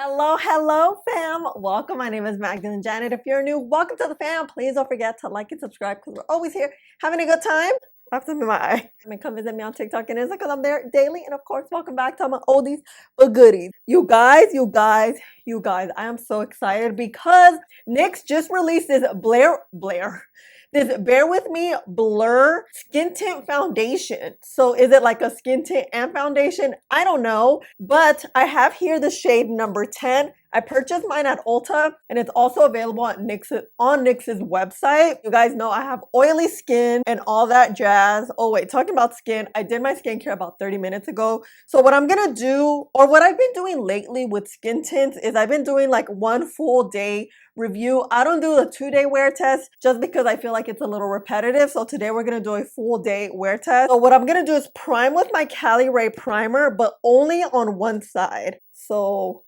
Hello, fam. Welcome. My name is MagdalineJanet. If you're new, welcome to the fam. Please don't forget to like and subscribe because we're always here having a good time. I have something in my eye. I mean, come visit me on TikTok and Instagram because I'm there daily. And of course, welcome back to my oldies but goodies. You guys, I am so excited because NYX just released this this Bear With Me Blur Skin Tint Foundation. So is it like a skin tint and foundation? I don't know, but I have here the shade number 10. I purchased mine at Ulta and it's also available on NYX's website. You guys know I have oily skin and all that jazz. Oh wait, talking about skin, I did my skincare about 30 minutes ago. So what I'm gonna do, or what I've been doing lately with skin tints, is I've been doing like one full day review. I don't do the 2-day wear test just because I feel like it's a little repetitive. So today we're gonna do a full day wear test. So what I'm gonna do is prime with my Cali Ray primer, but only on one side. So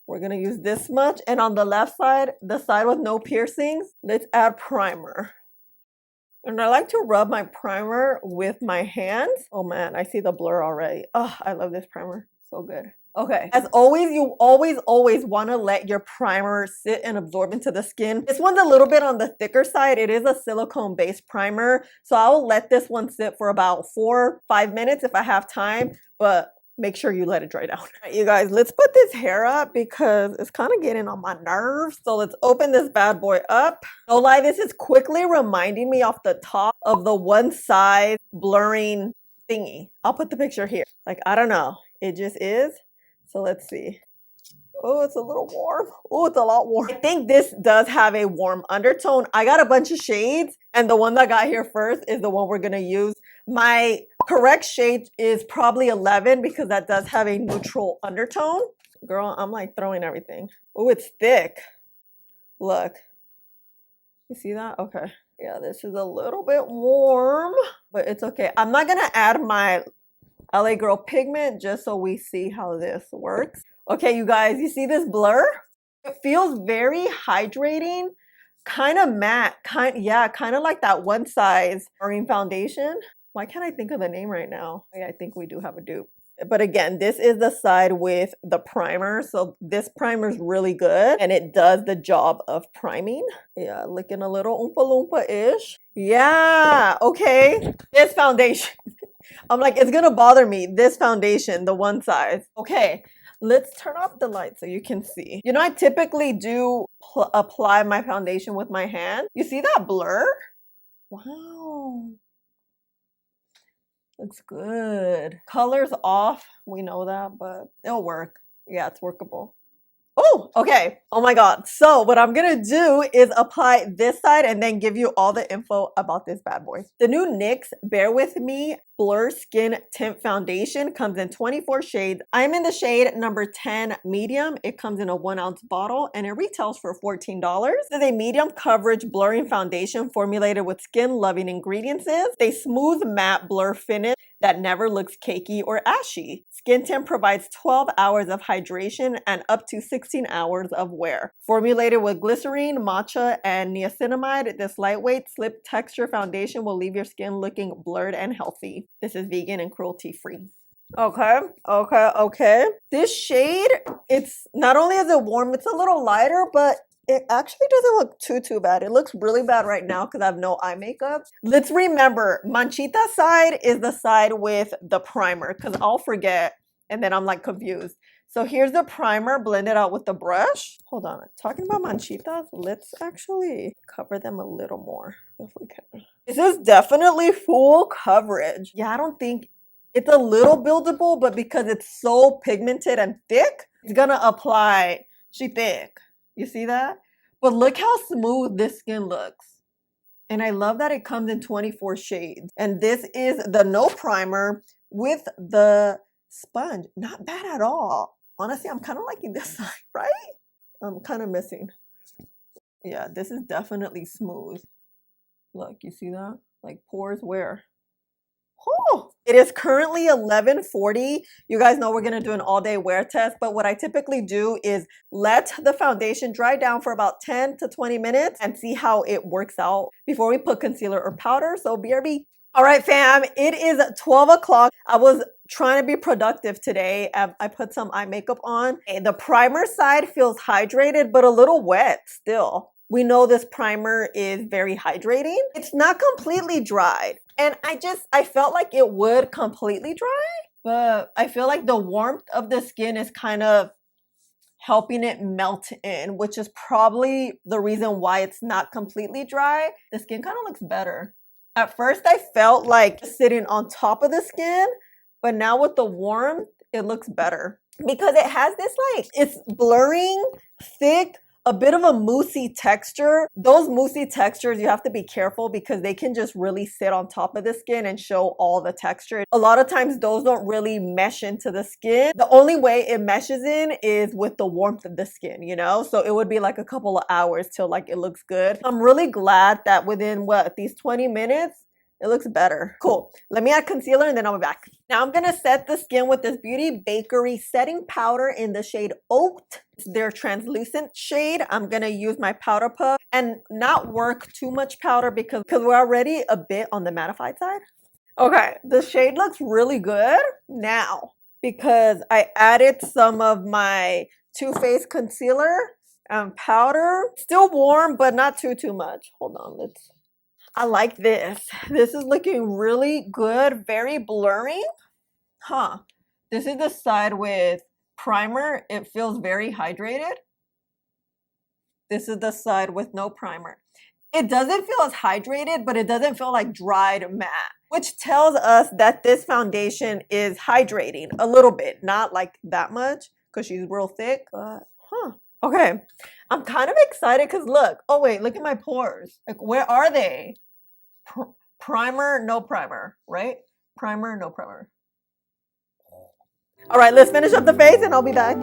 we're gonna use this much, and on the left side, the side with no piercings, let's add primer. And I like to rub my primer with my hands. Oh man, I see the blur already. Oh, I love this primer, so good. Okay, as always, you always want to let your primer sit and absorb into the skin. This one's a little bit on the thicker side. It is a silicone-based primer, so I'll let this one sit for about 4-5 minutes if I have time, but make sure you let it dry down. All right, you guys, let's put this hair up because it's kind of getting on my nerves. So let's open this bad boy up. No lie, this is quickly reminding me off the top of the one side blurring thingy. I'll put the picture here. Like, I don't know. It just is. So let's see. Oh, it's a little warm. Oh, it's a lot warm. I think this does have a warm undertone. I got a bunch of shades, and the one that got here first is the one we're gonna use. My correct shade is probably 11 because that does have a neutral undertone. Girl, I'm like throwing everything. Oh, it's thick. Look. You see that? Okay. Yeah, this is a little bit warm, but it's okay. I'm not gonna add my LA Girl pigment just so we see how this works. Okay, you guys, you see this blur? It feels very hydrating, kind of matte, kind of like that one size blurring foundation. Why can't I think of the name right now? I think we do have a dupe. But again, this is the side with the primer. So this primer is really good and it does the job of priming. Yeah, looking a little Oompa Loompa-ish. Yeah, okay. This foundation. I'm like, it's gonna bother me. This foundation, the one size. Okay, let's turn off the light so you can see. You know, I typically do apply my foundation with my hand. You see that blur? Wow. Looks good. Color's off. We know that, but it'll work. Yeah, it's workable. Oh, okay. Oh my God. So what I'm gonna do is apply this side and then give you all the info about this bad boy. The new NYX Bear With Me Blur Skin Tint Foundation comes in 24 shades. I'm in the shade number 10 medium. It comes in a 1-ounce bottle and it retails for $14. This is a medium coverage blurring foundation formulated with skin loving ingredients. They smooth matte blur finish that never looks cakey or ashy. Skin Tint provides 12 hours of hydration and up to 16 hours of wear. Formulated with glycerine, matcha, and niacinamide, this lightweight slip texture foundation will leave your skin looking blurred and healthy. This is vegan and cruelty free. Okay. This shade, it's not only is it warm, it's a little lighter, but it actually doesn't look too bad. It looks really bad right now because I have no eye makeup. Let's remember, Manchita side is the side with the primer because I'll forget and then I'm like confused. So here's the primer blended out with the brush. Hold on, talking about manchitas, let's actually cover them a little more if we can. This is definitely full coverage. Yeah, I don't think it's a little buildable, but because it's so pigmented and thick, it's gonna apply. She thick. You see that? But look how smooth this skin looks. And I love that it comes in 24 shades. And this is the no primer with the sponge. Not bad at all. Honestly, I'm kind of liking this side, right? I'm kind of missing. Yeah, this is definitely smooth. Look, you see that? Like pores where? Oh, it is currently 11:40. You guys know we're going to do an all-day wear test, but what I typically do is let the foundation dry down for about 10 to 20 minutes and see how it works out before we put concealer or powder. So BRB. All right, fam, it is 12 o'clock. I was trying to be productive today. I put some eye makeup on. The primer side feels hydrated, but a little wet still. We know this primer is very hydrating. It's not completely dried. And I felt like it would completely dry, but I feel like the warmth of the skin is kind of helping it melt in, which is probably the reason why it's not completely dry. The skin kind of looks better. At first, I felt like sitting on top of the skin, but now with the warmth, it looks better because it has this like, it's blurring, thick, a bit of a moussey texture. Those moussey textures, you have to be careful because they can just really sit on top of the skin and show all the texture. A lot of times those don't really mesh into the skin. The only way it meshes in is with the warmth of the skin, you know? So it would be like a couple of hours till like it looks good. I'm really glad that within these 20 minutes, it looks better. Cool. Let me add concealer and then I'll be back. Now I'm gonna set the skin with this Beauty Bakery setting powder in the shade Oaked. It's their translucent shade. I'm gonna use my powder puff and not work too much powder because we're already a bit on the mattified side. Okay, the shade looks really good now because I added some of my Too Faced concealer and powder. Still warm, but not too much. Hold on, I like this. This is looking really good, very blurring. Huh. This is the side with primer. It feels very hydrated. This is the side with no primer. It doesn't feel as hydrated, but it doesn't feel like dried matte, which tells us that this foundation is hydrating a little bit, not like that much because she's real thick, but okay. I'm kind of excited because look, oh wait, look at my pores. Like, where are they? Primer, no primer, right? Primer, no primer. All right, let's finish up the face and I'll be back.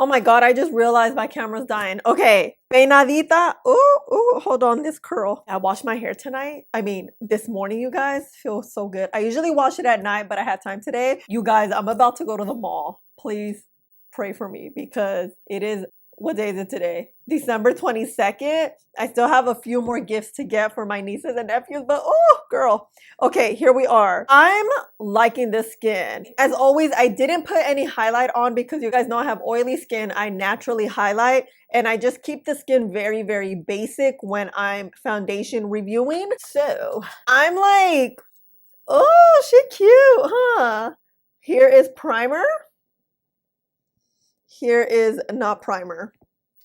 Oh my God, I just realized my camera's dying. Okay, peinadita. Ooh, hold on, this curl. I washed my hair tonight. I mean, this morning, you guys. Feels so good. I usually wash it at night, but I had time today. You guys, I'm about to go to the mall. Please pray for me because it is, what day is it today? December 22nd. I still have a few more gifts to get for my nieces and nephews, but oh, girl. Okay, here we are. I'm liking this skin. As always, I didn't put any highlight on because you guys know I have oily skin. I naturally highlight and I just keep the skin very, very basic when I'm foundation reviewing. So I'm like, oh, she cute, huh? Here is primer. Here is not primer.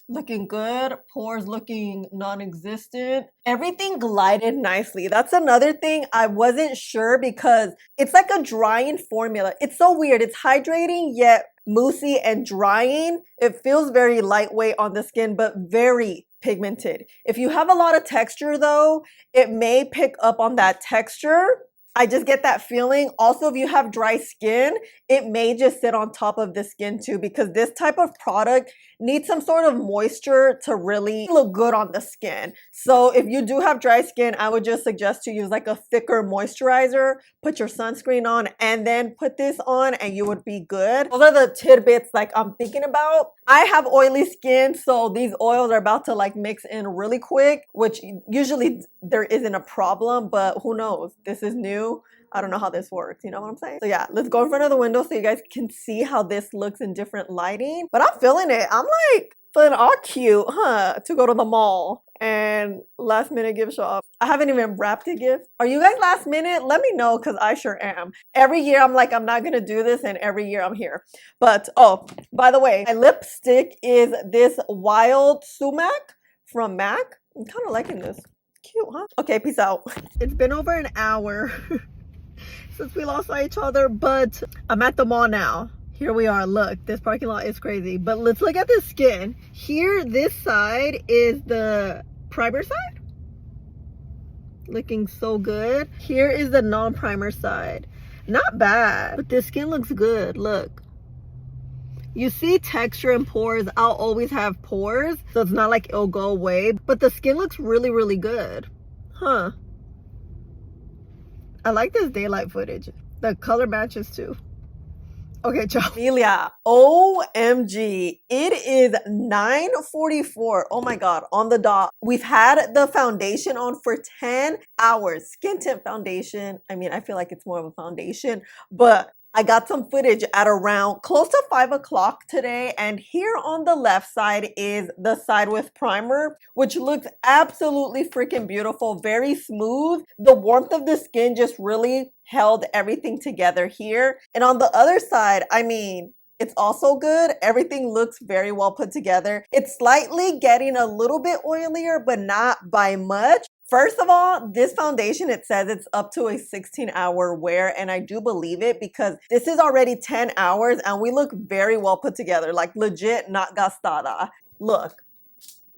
Looking good. Pores looking non-existent. Everything glided nicely. That's another thing. I wasn't sure because it's like a drying formula. It's so weird. It's hydrating yet moussey and drying. It feels very lightweight on the skin, but very pigmented. If you have a lot of texture though, it may pick up on that texture. I just get that feeling. Also, if you have dry skin, it may just sit on top of the skin too because this type of product needs some sort of moisture to really look good on the skin. So if you do have dry skin, I would just suggest to use like a thicker moisturizer, put your sunscreen on and then put this on and you would be good. Those are the tidbits like I'm thinking about. I have oily skin, so these oils are about to like mix in really quick, which usually there isn't a problem, but who knows? This is new. I don't know how this works, you know what I'm saying? So yeah, let's go in front of the window so you guys can see how this looks in different lighting. But I'm feeling it. I'm like feeling all cute, huh? To go to the mall and last minute gift shop. I haven't even wrapped a gift. Are you guys last minute? Let me know because I sure am. Every year I'm like, I'm not gonna do this and every year I'm here. But oh, by the way, my lipstick is this Wild Sumac from MAC. I'm kind of liking this. Cute, huh? Okay, peace out. It's been over an hour. since we lost each other, but I'm at the mall now. Here we are. Look, this parking lot is crazy, but let's look at the skin. Here, this side is the primer side. Looking so good. Here is the non-primer side. Not bad, but this skin looks good. Look. You see texture and pores. I'll always have pores, so it's not like it'll go away, but the skin looks really, really good. Huh. I like this daylight footage. The color matches too. Okay, ciao. Familia, OMG, it is 9:44. Oh my God, on the dot. We've had the foundation on for 10 hours. Skin tint foundation. I mean, I feel like it's more of a foundation, but I got some footage at around close to 5 o'clock today. And here on the left side is the side with primer, which looks absolutely freaking beautiful. Very smooth. The warmth of the skin just really held everything together here. And on the other side, I mean, it's also good. Everything looks very well put together. It's slightly getting a little bit oilier, but not by much. First of all, this foundation, it says it's up to a 16-hour wear, and I do believe it because this is already 10 hours and we look very well put together, like legit not gastada. Look.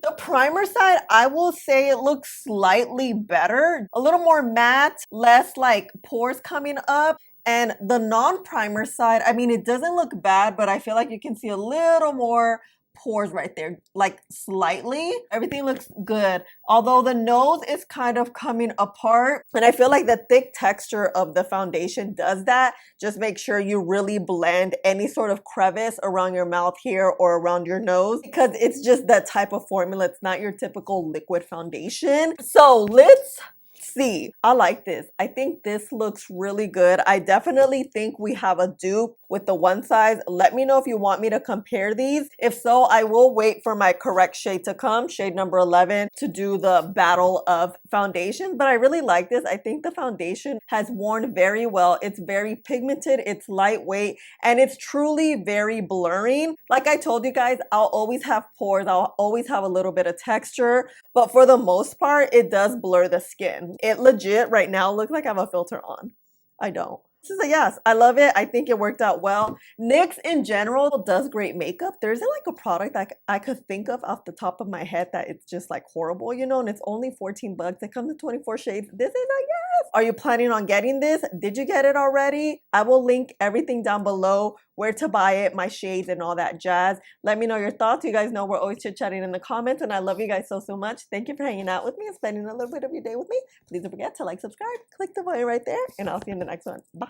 The primer side, I will say it looks slightly better, a little more matte, less like pores coming up. And the non-primer side, I mean, it doesn't look bad, but I feel like you can see a little more pores right there, like slightly. Everything looks good, although the nose is kind of coming apart, and I feel like the thick texture of the foundation does that. Just make sure you really blend any sort of crevice around your mouth here or around your nose, because it's just that type of formula. It's not your typical liquid foundation. So let's see. I like this. I think this looks really good. I definitely think we have a dupe with the one size. Let me know if you want me to compare these. If so, I will wait for my correct shade to come, shade number 11, to do the battle of foundation. But I really like this. I think the foundation has worn very well. It's very pigmented, it's lightweight, and it's truly very blurring. Like I told you guys, I'll always have pores, I'll always have a little bit of texture, but for the most part, it does blur the skin. It legit right now looks like I have a filter on. I don't. This is a yes. I love it. I think it worked out well. NYX in general does great makeup. There isn't like a product that I could think of off the top of my head that it's just like horrible, you know, and it's only 14 bucks. It comes in 24 shades. This is a yes. Are you planning on getting this? Did you get it already? I will link everything down below, where to buy it, my shades and all that jazz. Let me know your thoughts. You guys know we're always chit-chatting in the comments, and I love you guys so, so much. Thank you for hanging out with me and spending a little bit of your day with me. Please don't forget to like, subscribe, click the button right there, and I'll see you in the next one. Bye.